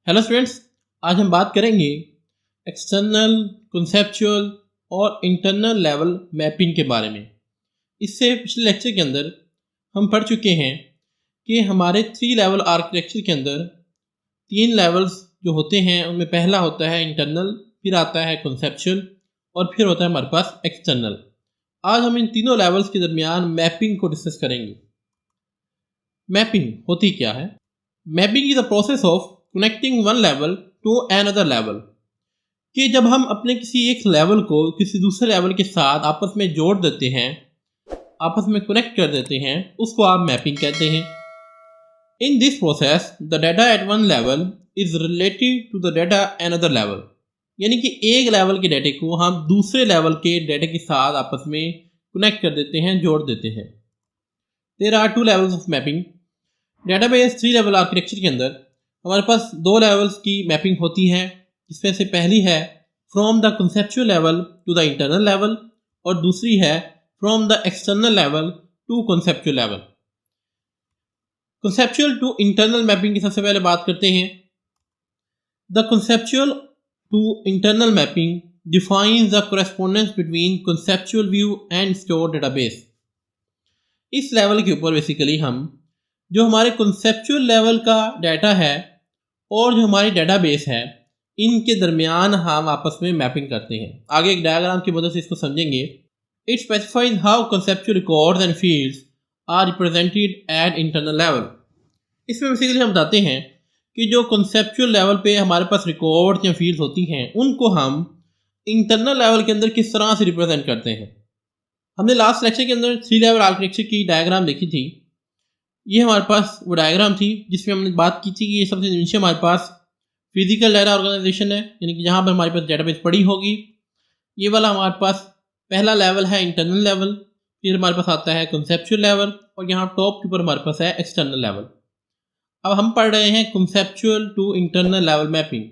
Hello students, आज हम बात करेंगे एक्सटर्नल, कंसेप्चुअल और इंटरनल लेवल मैपिंग के बारे में। इससे पिछले लेक्चर के अंदर हम पढ़ चुके हैं कि हमारे 3 लेवल आर्किटेक्चर के अंदर 3 लेवल्स जो होते हैं उनमें पहला होता है इंटरनल, फिर आता है कंसेप्चुअल और फिर होता है हमारे पास एक्सटर्नल। आज हम इन तीनों लेवल्स के दरमियान मैपिंग को डिस्कस करेंगे। मैपिंग होती क्या है? Mapping is the process of connecting one level to another level, कि जब हम अपने किसी एक लेवल को किसी दूसरे लेवल के साथ आपस में जोड़ देते हैं, आपस में कनेक्ट कर देते हैं, उसको आप मैपिंग कहते हैं। In this process the data at one level is related to the data another level, यानी कि एक लेवल के डाटे को हम दूसरे लेवल के डाटे के साथ आपस में कनेक्ट कर देते हैं, जोड़ देते हैं। There are 2 levels of mapping. Database 3 level architecture के अंदर हमारे पास 2 लेवल्स की मैपिंग होती है, जिसमें से पहली है from the conceptual level to the internal level और दूसरी है from the external level to conceptual level. Conceptual to internal mapping की सबसे पहले बात करते हैं। The conceptual to internal mapping defines the correspondence between conceptual view and store database. इस लेवल के ऊपर बेसिकली हम जो हमारे कंसेप्चुअल लेवल का डाटा है और जो हमारी डेटाबेस है, इनके दरमियान हम आपस में मैपिंग करते हैं। आगे एक डायग्राम की मदद से इसको समझेंगे। It specifies how conceptual records and fields are represented at internal level. इसमें बेसिकली हम बताते हैं कि जो कंसेप्चुअल लेवल पे हमारे पास रिकॉर्ड्स या फील्ड्स होती हैं, उनको हम इंटरनल लेवल के अंदर किस तरह से रिप्रेजेंट करते हैं। हमने लास्ट लेक्चर के अंदर 3 लेवल आर्किटेक्चर की डायग्राम देखी थी। ये हमारे पास वो डायग्राम थी जिसमें हमने बात की थी कि ये सबसे नीचे हमारे पास फिजिकल डाटा ऑर्गेनाइजेशन है, यानी कि जहाँ पर हमारे पास डेटाबेस पड़ी होगी। ये वाला हमारे पास पहला लेवल है इंटरनल लेवल, फिर हमारे पास आता है कंसेप्चुअल लेवल और यहाँ टॉप के ऊपर हमारे पास है एक्सटर्नल लेवल। अब हम पढ़ रहे हैं conceptual to internal level mapping.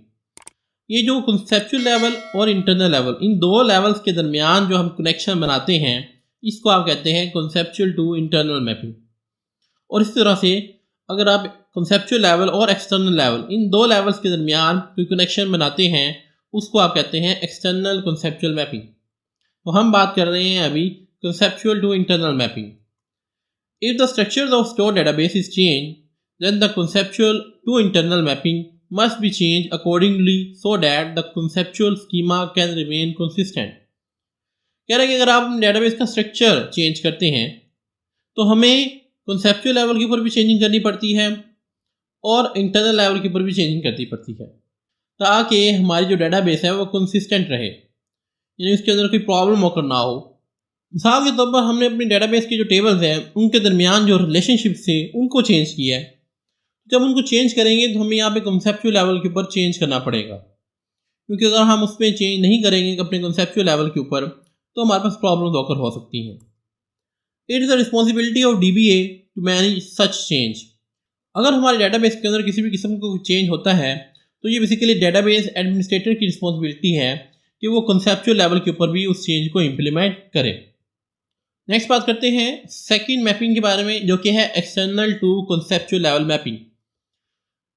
ये जो कंसेप्चुअल लेवल और इंटरनल लेवल, इन 2 लेवल्स के दरमियान जो हम कनेक्शन बनाते हैं, इसको आप कहते हैं कंसेप्चुअल टू इंटरनल मैपिंग। और इस तरह से अगर आप कंसेप्चुअल लेवल और एक्सटर्नल लेवल, इन 2 लेवल्स के दरमियान कोई कनेक्शन बनाते हैं, उसको आप कहते हैं एक्सटर्नल कंसेप्चुअल मैपिंग। तो हम बात कर रहे हैं अभी conceptual to internal mapping. If the structure of store database is change, then the conceptual to internal mapping must be change accordingly so that the conceptual schema can remain consistent. कह रहे हैं कि अगर आप डेटाबेस का structure change करते हैं तो हमें कंसेप्चुअल लेवल के ऊपर भी चेंजिंग करनी पड़ती है और इंटरनल लेवल के ऊपर भी चेंजिंग करनी पड़ती है, ताकि हमारी जो डेटाबेस है वो कंसिस्टेंट रहे, यानी उसके अंदर कोई प्रॉब्लम होकर ना हो। मिसाल के तौर पर हमने अपनी डेटाबेस के जो टेबल्स हैं उनके दरमियान जो रिलेशनशिप्स थे उनको चेंज किया है। जब उनको चेंज करेंगे तो हमें यहाँ पे कंसेप्चुअल लेवल के ऊपर चेंज करना पड़ेगा, क्योंकि अगर हम उस पर चेंज नहीं करेंगे अपने कंसेप्चुअल लेवल के ऊपर तो हमारे पास प्रॉब्लम होकर हो सकती हैं। It is the responsibility of DBA to manage such change. अगर हमारे डेटाबेस के अंदर किसी भी किस्म का चेंज होता है तो ये बेसिकली डेटाबेस एडमिनिस्ट्रेटर की रिस्पॉन्सिबिलिटी है कि वो कंसेप्चुअल लेवल के ऊपर भी उस चेंज को इम्प्लीमेंट करे। नेक्स्ट बात करते हैं सेकंड मैपिंग के बारे में, जो कि है external to conceptual level mapping.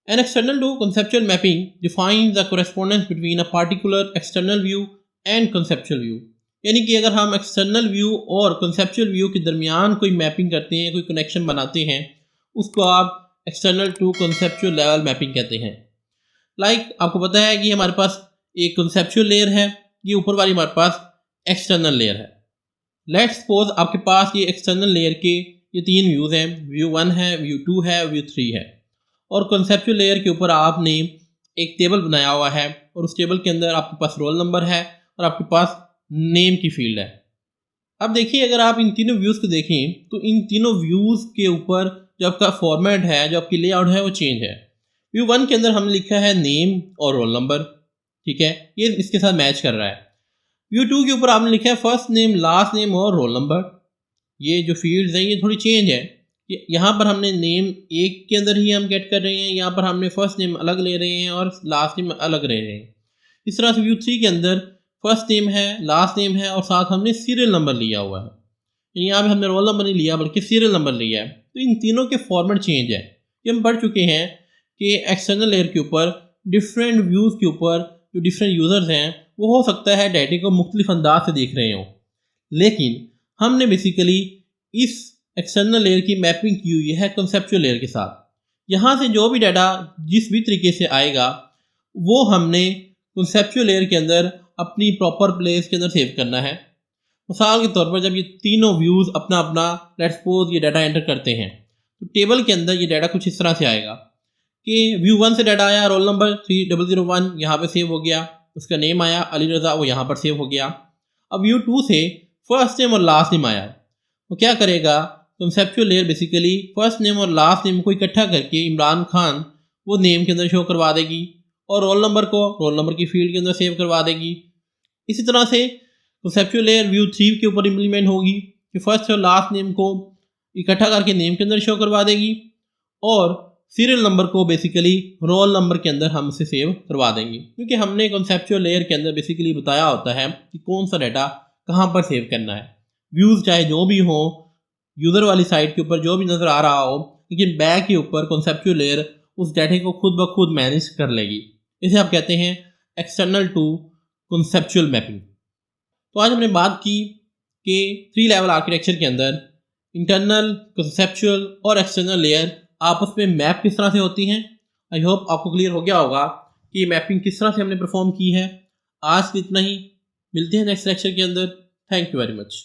An external to conceptual mapping defines the correspondence between a particular external view and conceptual view, यानी कि अगर हम एक्सटर्नल व्यू और कंसेप्चुअल व्यू के दरमियान कोई मैपिंग करते हैं, कोई कनेक्शन बनाते हैं, उसको आप external to conceptual level mapping कहते हैं। आपको पता है कि हमारे पास एक कंसेप्चुअल लेयर है, ये ऊपर वाली हमारे पास एक्सटर्नल लेयर है। लेट्स सपोज आपके पास ये एक्सटर्नल लेयर के ये 3 व्यूज़ हैं, व्यू 1 है, व्यू 2 है, व्यू 3 है, और कंसेप्चुअल लेयर के ऊपर आपने एक टेबल बनाया हुआ है और उस टेबल के अंदर आपके पास रोल नंबर है और आपके पास नेम की फील्ड है। अब देखिए, अगर आप इन तीनों व्यूज़ को देखें तो इन तीनों व्यूज़ के ऊपर जो आपका फॉर्मेट है, जो आपकी लेआउट है, वो चेंज है। व्यू 1 के अंदर हमने लिखा है नेम और रोल नंबर, ठीक है, ये इसके साथ मैच कर रहा है। व्यू 2 के ऊपर आपने लिखा है फर्स्ट नेम, लास्ट नेम और रोल नंबर। ये जो फील्ड्स हैं ये थोड़ी चेंज है। यहाँ पर हमने नेम एक के अंदर ही हम गेट कर रहे हैं, यहाँ पर हमने फर्स्ट नेम अलग ले रहे हैं और लास्ट नेम अलग ले रहे हैं। इस तरह से व्यू 3 के अंदर फर्स्ट नेम है, लास्ट नेम है और साथ हमने सीरियल नंबर लिया हुआ है। यहाँ पे हमने रोल नंबर नहीं लिया बल्कि सीरियल नंबर लिया है। तो इन तीनों के फॉर्मेट चेंज है। ये हम पढ़ चुके हैं कि एक्सटर्नल लेयर के ऊपर डिफरेंट व्यूज़ के ऊपर जो डिफरेंट यूज़र्स हैं वो हो सकता है डाटे को मुख्तलिफ अंदाज से देख रहे हों, लेकिन हमने बेसिकली इस एक्सटर्नल लेयर की मैपिंग की हुई है कंसेप्चुअल लेयर के साथ। यहाँ से जो भी डाटा जिस भी तरीके से आएगा वो हमने कंसेप्चुअल लेयर के अंदर अपनी प्रॉपर प्लेस के अंदर सेव करना है। मिसाल के तौर पर जब ये तीनों व्यूज़ अपना अपना लेट्स सपोज ये डाटा एंटर करते हैं तो टेबल के अंदर ये डाटा कुछ इस तरह से आएगा कि व्यू 1 से डाटा आया, रोल नंबर 3001 यहाँ पे सेव हो गया, उसका नेम आया अली रज़ा, वो यहाँ पर सेव हो गया। अब व्यू 2 से फर्स्ट नेम और लास्ट नेम आया, तो क्या करेगा conceptual layer basically first name और लास्ट नेम को इकट्ठा करके इमरान खान वो नेम के अंदर शो करवा देगी और रोल नंबर को रोल नंबर की फील्ड के अंदर सेव करवा देगी। इसी तरह से कंसेप्चुअल लेयर व्यू 3 के ऊपर इम्प्लीमेंट होगी कि फर्स्ट और लास्ट नेम को इकट्ठा करके नेम के अंदर शो करवा देगी और सीरियल नंबर को बेसिकली रोल नंबर के अंदर हम इसे सेव करवा देंगे, क्योंकि हमने कंसेप्चुअल लेयर के अंदर बेसिकली बताया होता है कि कौन सा डाटा कहाँ पर सेव करना है। व्यूज़ चाहे जो भी हो यूज़र वाली साइट के ऊपर जो भी नज़र आ रहा हो, लेकिन बैक के ऊपर कंसेप्चुअल लेयर उस डाटे को खुद ब खुद मैनेज कर लेगी। इसे आप कहते हैं एक्सटर्नल टू कंसेप्चुअल मैपिंग। तो आज हमने बात की कि 3 लेवल आर्किटेक्चर के अंदर इंटरनल, कंसेप्चुअल और एक्सटर्नल लेयर आपस में मैप किस तरह से होती हैं। आई होप आपको क्लियर हो गया होगा कि ये मैपिंग किस तरह से हमने परफॉर्म की है। आज तो इतना ही, मिलते हैं नेक्स्ट लेक्चर के अंदर। Thank you very much.